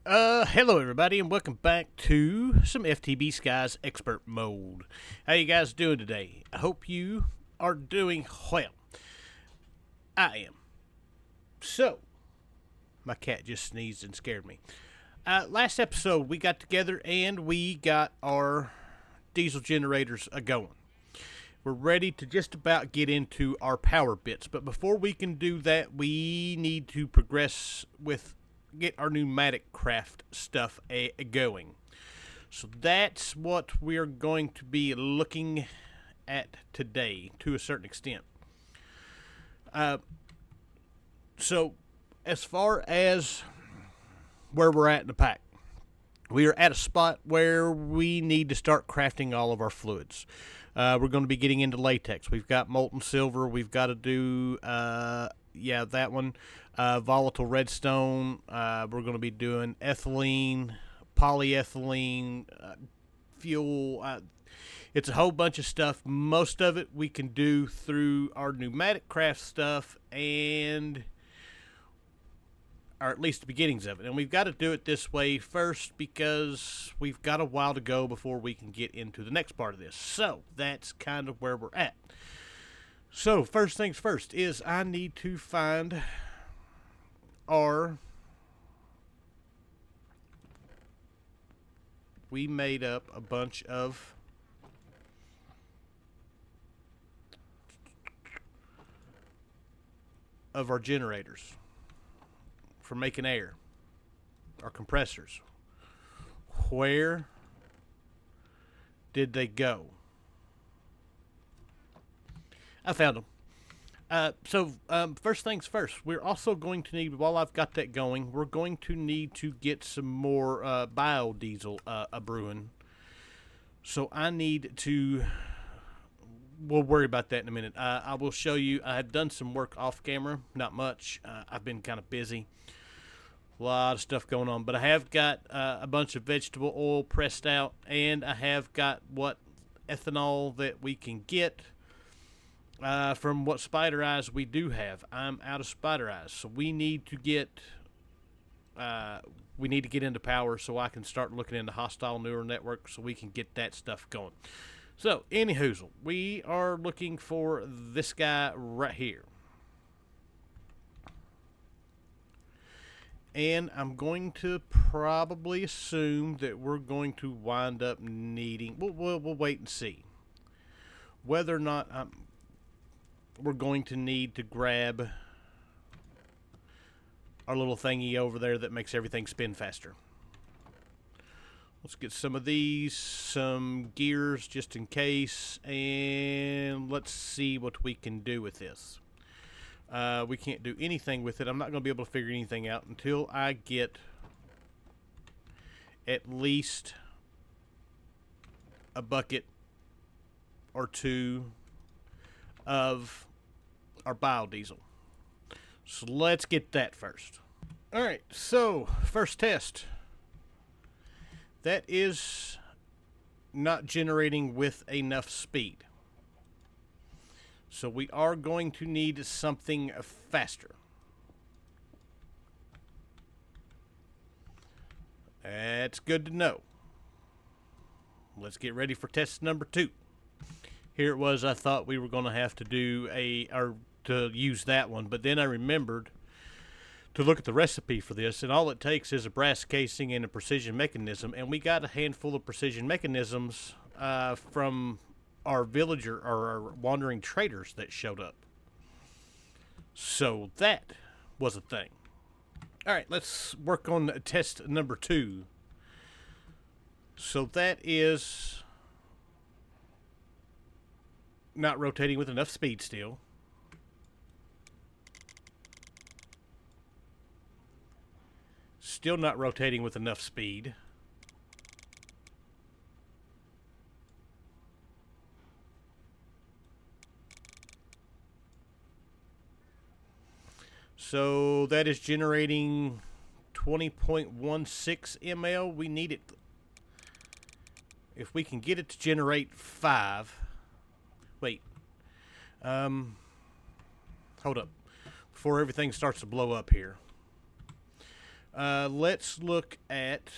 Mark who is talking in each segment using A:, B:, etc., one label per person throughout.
A: Hello everybody, and welcome back to some FTB Skies Expert Mode. How you guys doing today? I hope you are doing well. I am. So, my cat just sneezed and scared me. Last episode, we got together and we got our diesel generators going. We're ready to just about get into our power bits, but before we can do that, we need to progress with get our pneumatic craft stuff going. So that's what we're going to be looking at today to a certain extent. So as far as where we're at in the pack, we are at a spot where we need to start crafting all of our fluids. We're going to be getting into latex. We've got molten silver. We've got to do, that one. Volatile redstone. We're going to be doing ethylene, polyethylene, fuel. It's a whole bunch of stuff. Most of it we can do through our pneumatic craft stuff or at least the beginnings of it. And we've got to do it this way first because we've got a while to go before we can get into the next part of this. So that's kind of where we're at. So first things first is I need to find we made up a bunch of our generators for making air, our compressors. Where did they go? I found them. First things first, we're also going to need, while I've got that going, we're going to need to get some more biodiesel brewing. So I need to, we'll worry about that in a minute. I will show you, I have done some work off camera, not much. I've been kind of busy. A lot of stuff going on, but I have got a bunch of vegetable oil pressed out, and I have got what ethanol that we can get from what spider eyes we do have. I'm out of spider eyes, so we need to get into power so I can start looking into hostile neural networks so we can get that stuff going. So, anyhoozle, we are looking for this guy right here. And I'm going to probably assume that we're going to wind up needing, we'll wait and see whether or not we're going to need to grab our little thingy over there that makes everything spin faster. Let's get some of these, some gears just in case, and let's see what we can do with this. We can't do anything with it. I'm not going to be able to figure anything out until I get at least a bucket or two of our biodiesel. So let's get that first. Alright, so first test. That is not generating with enough speed. So we are going to need something faster. That's good to know. Let's get ready for test number 2. Here it was, I thought we were going to have to do to use that one, but then I remembered to look at the recipe for this, and all it takes is a brass casing and a precision mechanism, and we got a handful of precision mechanisms from our villager or our wandering traders that showed up. So that was a thing. Alright, let's work on test number 2. So that is not rotating with enough speed still. Still not rotating with enough speed. So that is generating 20.16 ml. We need it. If we can get it to generate 5. Wait. Hold up. Before everything starts to blow up here. Let's look at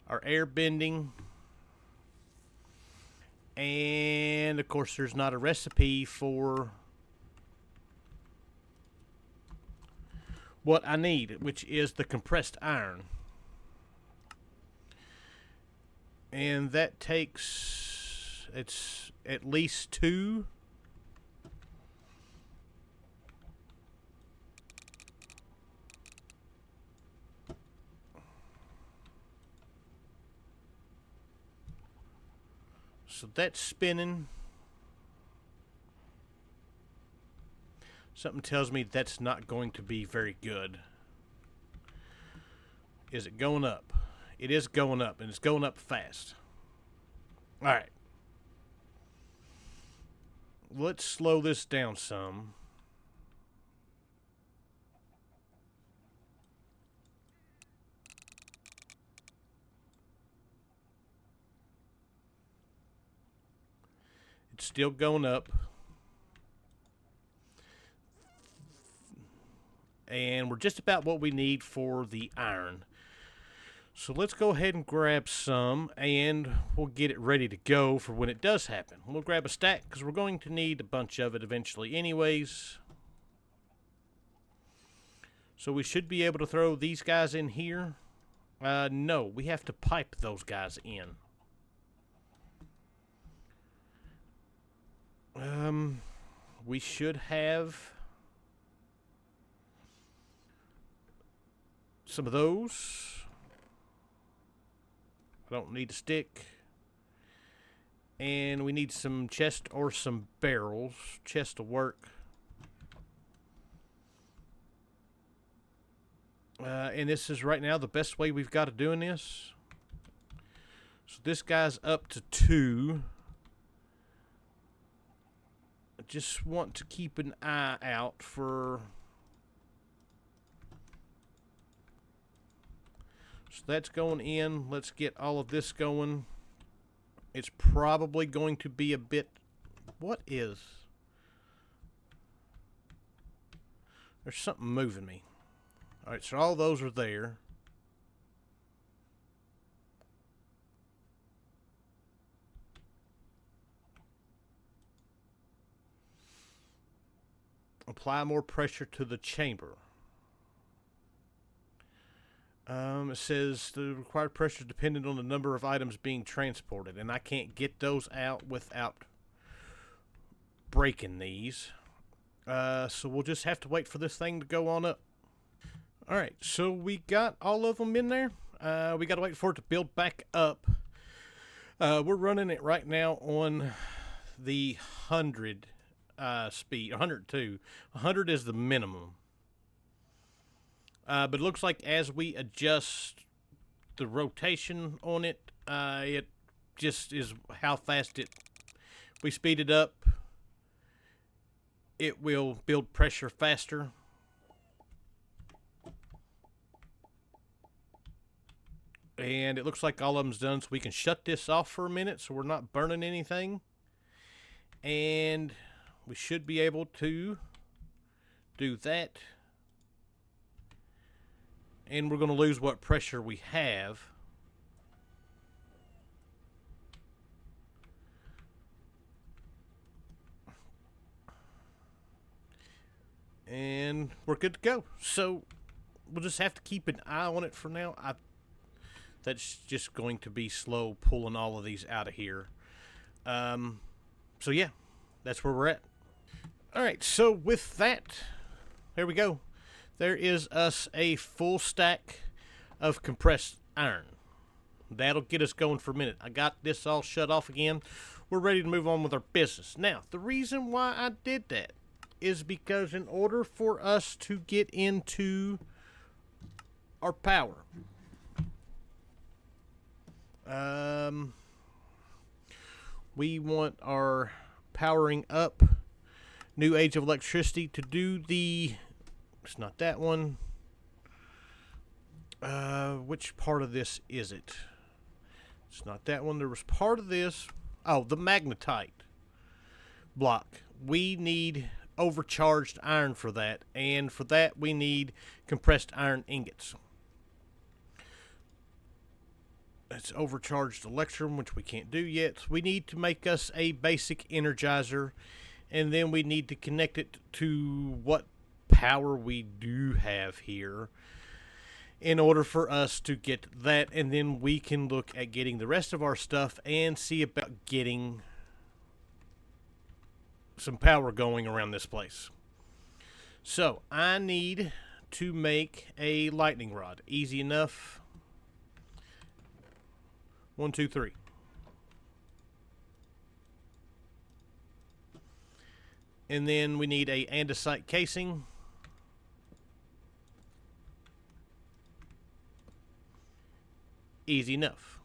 A: our air bending. And, of course, there's not a recipe for what I need, which is the compressed iron. And that takes, it's at least 2. So that's spinning. Something tells me that's not going to be very good. Is it going up? It is going up, and it's going up fast. All right. Let's slow this down some. It's still going up. And we're just about what we need for the iron. So let's go ahead and grab some, and we'll get it ready to go for when it does happen. We'll grab a stack because we're going to need a bunch of it eventually anyways. So we should be able to throw these guys in here. No, we have to pipe those guys in. We should have some of those. I don't need a stick. And we need some chest or some barrels. Chest to work. And this is right now the best way we've got of doing this. So this guy's up to 2. I just want to keep an eye out for... So that's going in. Let's get all of this going. It's probably going to be a bit... What is... There's something moving me. Alright, so all those are there. Apply more pressure to the chamber. It says the required pressure is dependent on the number of items being transported, and I can't get those out without breaking these. So we'll just have to wait for this thing to go on up. Alright, so we got all of them in there. We got to wait for it to build back up. We're running it right now on the 100 speed, 102. 100 is the minimum. But it looks like as we adjust the rotation on it, it just is how fast we speed it up, it will build pressure faster. And it looks like all of them's done, so we can shut this off for a minute so we're not burning anything. And we should be able to do that. And we're going to lose what pressure we have. And we're good to go. So we'll just have to keep an eye on it for now. That's just going to be slow pulling all of these out of here. So yeah, that's where we're at. All right, so with that, there we go. There is us a full stack of compressed iron. That'll get us going for a minute. I got this all shut off again. We're ready to move on with our business. Now, the reason why I did that is because in order for us to get into our power, we want our powering up new age of electricity to do the... It's not that one. Which part of this is it? It's not that one. There was part of this. Oh, the magnetite block. We need overcharged iron for that, and for that we need compressed iron ingots. It's overcharged electrum, which we can't do yet. We need to make us a basic energizer, and then we need to connect it to what power we do have here in order for us to get that, and then we can look at getting the rest of our stuff and see about getting some power going around this place. So I need to make a lightning rod. Easy enough. 1, 2, 3. And then we need a andesite casing. Easy enough.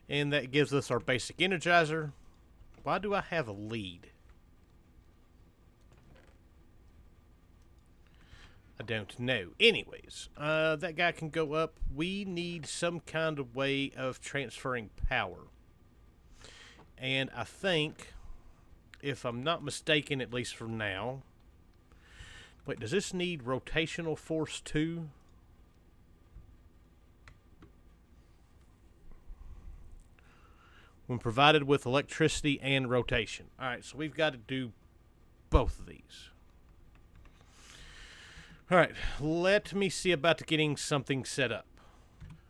A: And that gives us our basic energizer. Why do I have a lead? I don't know. Anyways, that guy can go up. We need some kind of way of transferring power. And I think, if I'm not mistaken, at least for now... Wait, does this need rotational force too? When provided with electricity and rotation. Alright, so we've got to do both of these. Alright, let me see about getting something set up.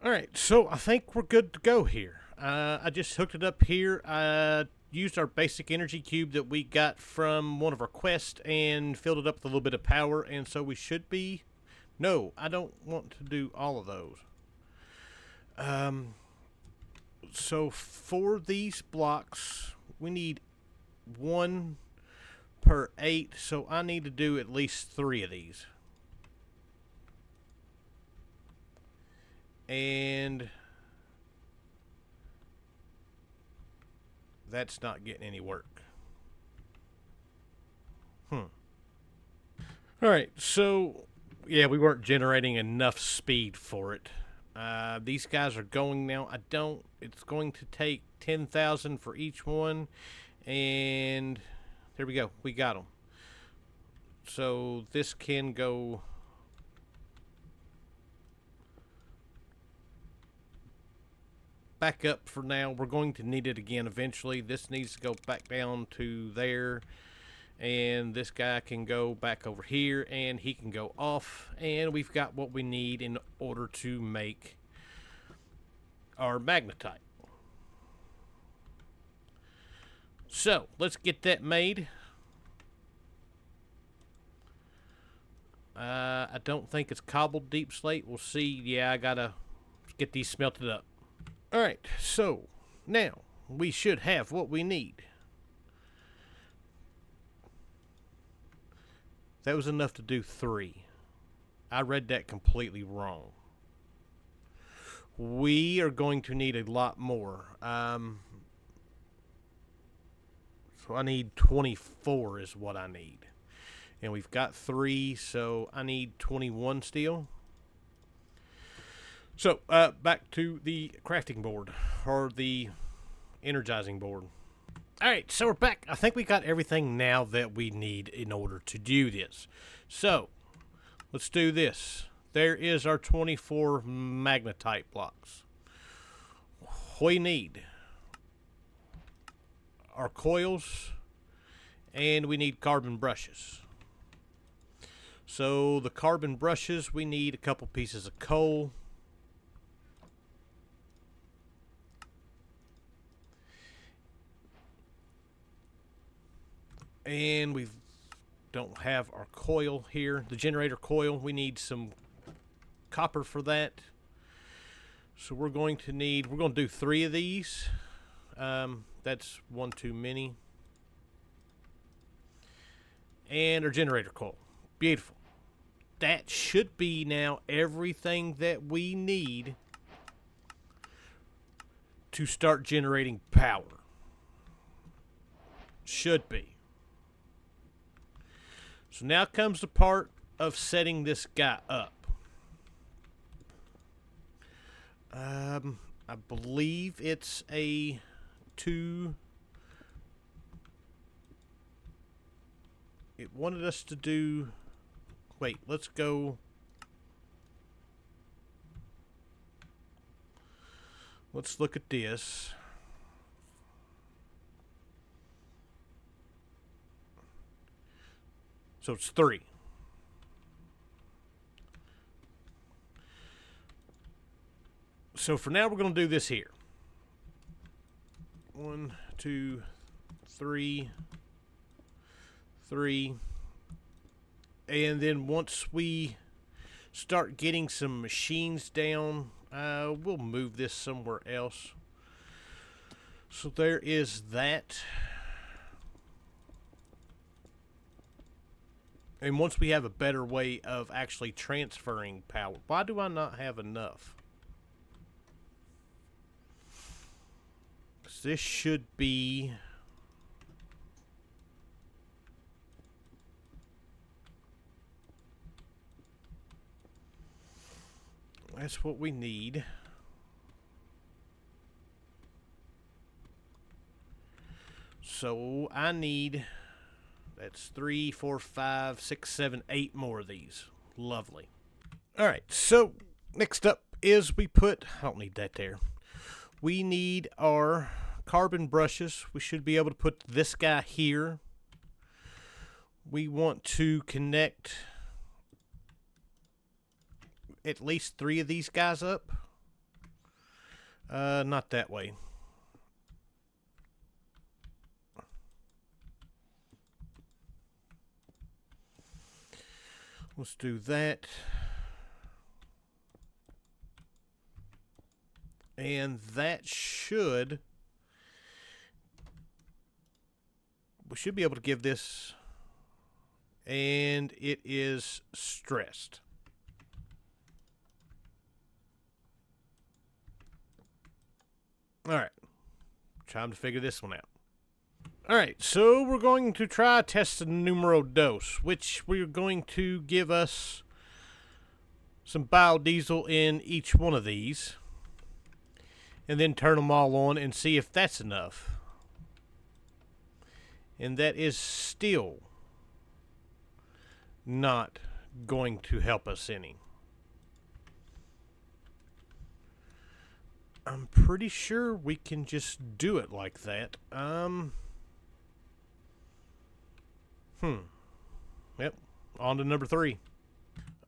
A: Alright, so I think we're good to go here. I just hooked it up here. I used our basic energy cube that we got from one of our quests and filled it up with a little bit of power, and so we should be... No, I don't want to do all of those. So for these blocks, we need 1 per 8, so I need to do at least 3 of these. And that's not getting any work. Alright, so yeah, we weren't generating enough speed for it. These guys are going now. It's going to take 10,000 for each one. And there we go. We got them. So this can go... back up for now. We're going to need it again eventually. This needs to go back down to there. And this guy can go back over here, and he can go off, and we've got what we need in order to make our magnetite. So let's get that made. I don't think it's cobbled deep slate. We'll see. Yeah, I gotta get these smelted up. Alright, so now we should have what we need. That was enough to do 3. I read that completely wrong. We are going to need a lot more. So I need 24 is what I need. And we've got 3, so I need 21 still. So, back to the crafting board, or the energizing board. Alright, so we're back. I think we got everything now that we need in order to do this. So, let's do this. There is our 24 magnetite blocks. We need our coils, and we need carbon brushes. So, the carbon brushes, we need a couple pieces of coal. And we don't have our coil here, the generator coil. We need some copper for that. So we're going to do 3 of these. That's 1 too many. And our generator coil. Beautiful. That should be now everything that we need to start generating power. Should be. So now comes the part of setting this guy up. I believe it's a 2 it wanted us to do... Wait, let's go... Let's look at this. So it's 3. So for now, we're going to do this here. 1, 2, 3, 3. And then once we start getting some machines down, we'll move this somewhere else. So there is that. And once we have a better way of actually transferring power. Why do I not have enough? This should be... That's what we need. So I need... That's 3, 4, 5, 6, 7, 8 more of these. Lovely. Alright, so next up is we put... I don't need that there. We need our carbon brushes. We should be able to put this guy here. We want to connect at least 3 of these guys up. Not that way. Let's do that. And that should... We should be able to give this... And it is stressed. Alright. Time to figure this one out. Alright, so we're going to try test the numero dos, which we're going to give us some biodiesel in each one of these. And then turn them all on and see if that's enough. And that is still not going to help us any. I'm pretty sure we can just do it like that. Yep, on to number 3.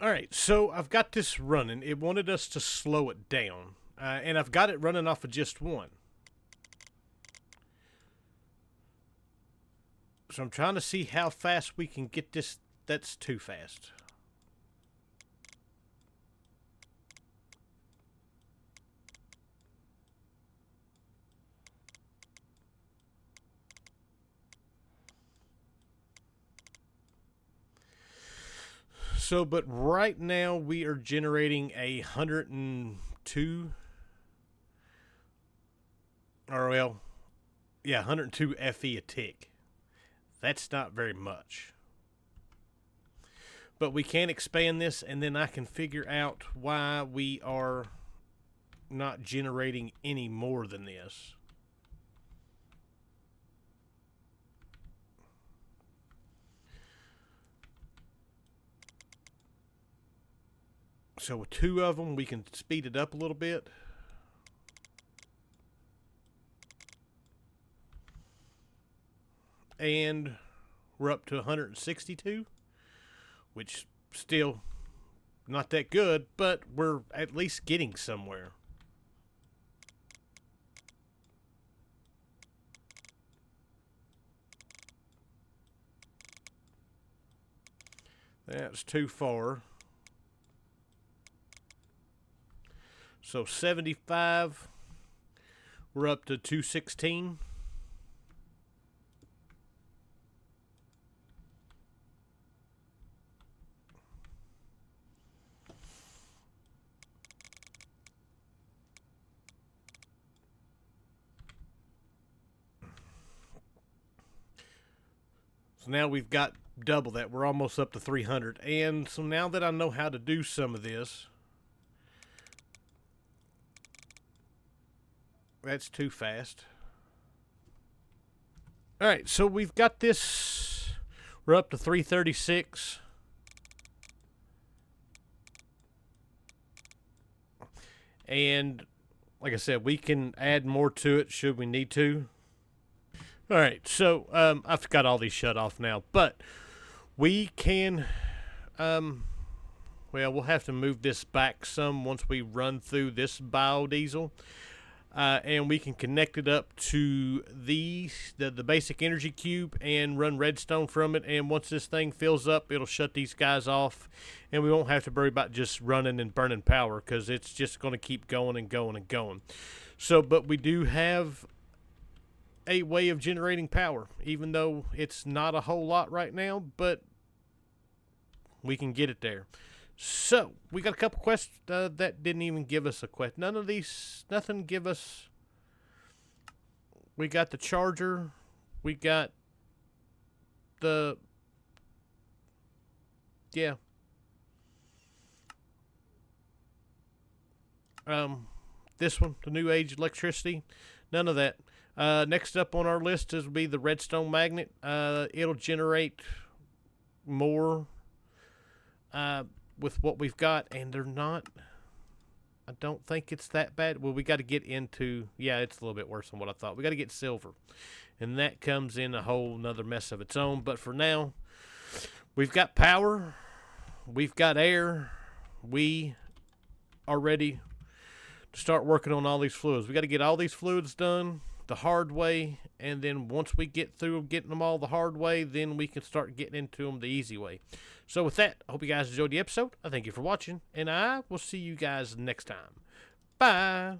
A: Alright, so I've got this running. It wanted us to slow it down. And I've got it running off of just 1. So I'm trying to see how fast we can get this. That's too fast. So, but right now we are generating 102, or well, yeah, 102 FE a tick. That's not very much. But we can expand this, and then I can figure out why we are not generating any more than this. So with 2 of them, we can speed it up a little bit. And we're up to 162, which still not that good, but we're at least getting somewhere. That's too far. So 75, we're up to 216. So now we've got double that. We're almost up to 300. And so now that I know how to do some of this, that's too fast. Alright, so we've got this. We're up to 336. And like I said, we can add more to it should we need to. All right, so I've got all these shut off now, but we can, well, we'll have to move this back some once we run through this biodiesel. And we can connect it up to the basic energy cube and run redstone from it. And once this thing fills up, it'll shut these guys off, and we won't have to worry about just running and burning power because it's just going to keep going and going and going. So, but we do have a way of generating power, even though it's not a whole lot right now, but we can get it there. So, we got a couple quests that didn't even give us a quest. None of these, nothing give us. We got the charger. We got the, yeah. This one, the New Age electricity. None of that. Next up on our list is be the redstone magnet. It'll generate more, with what we've got, and they're not, I don't think it's that bad. Well, we got to get into, yeah, it's a little bit worse than what I thought. We got to get silver, and that comes in a whole nother mess of its own. But for now, we've got power, we've got air, we are ready to start working on all these fluids. We got to get all these fluids done the hard way, and then once we get through getting them all the hard way, then we can start getting into them the easy way. So with that, I hope you guys enjoyed the episode. I thank you for watching, and I will see you guys next time. Bye.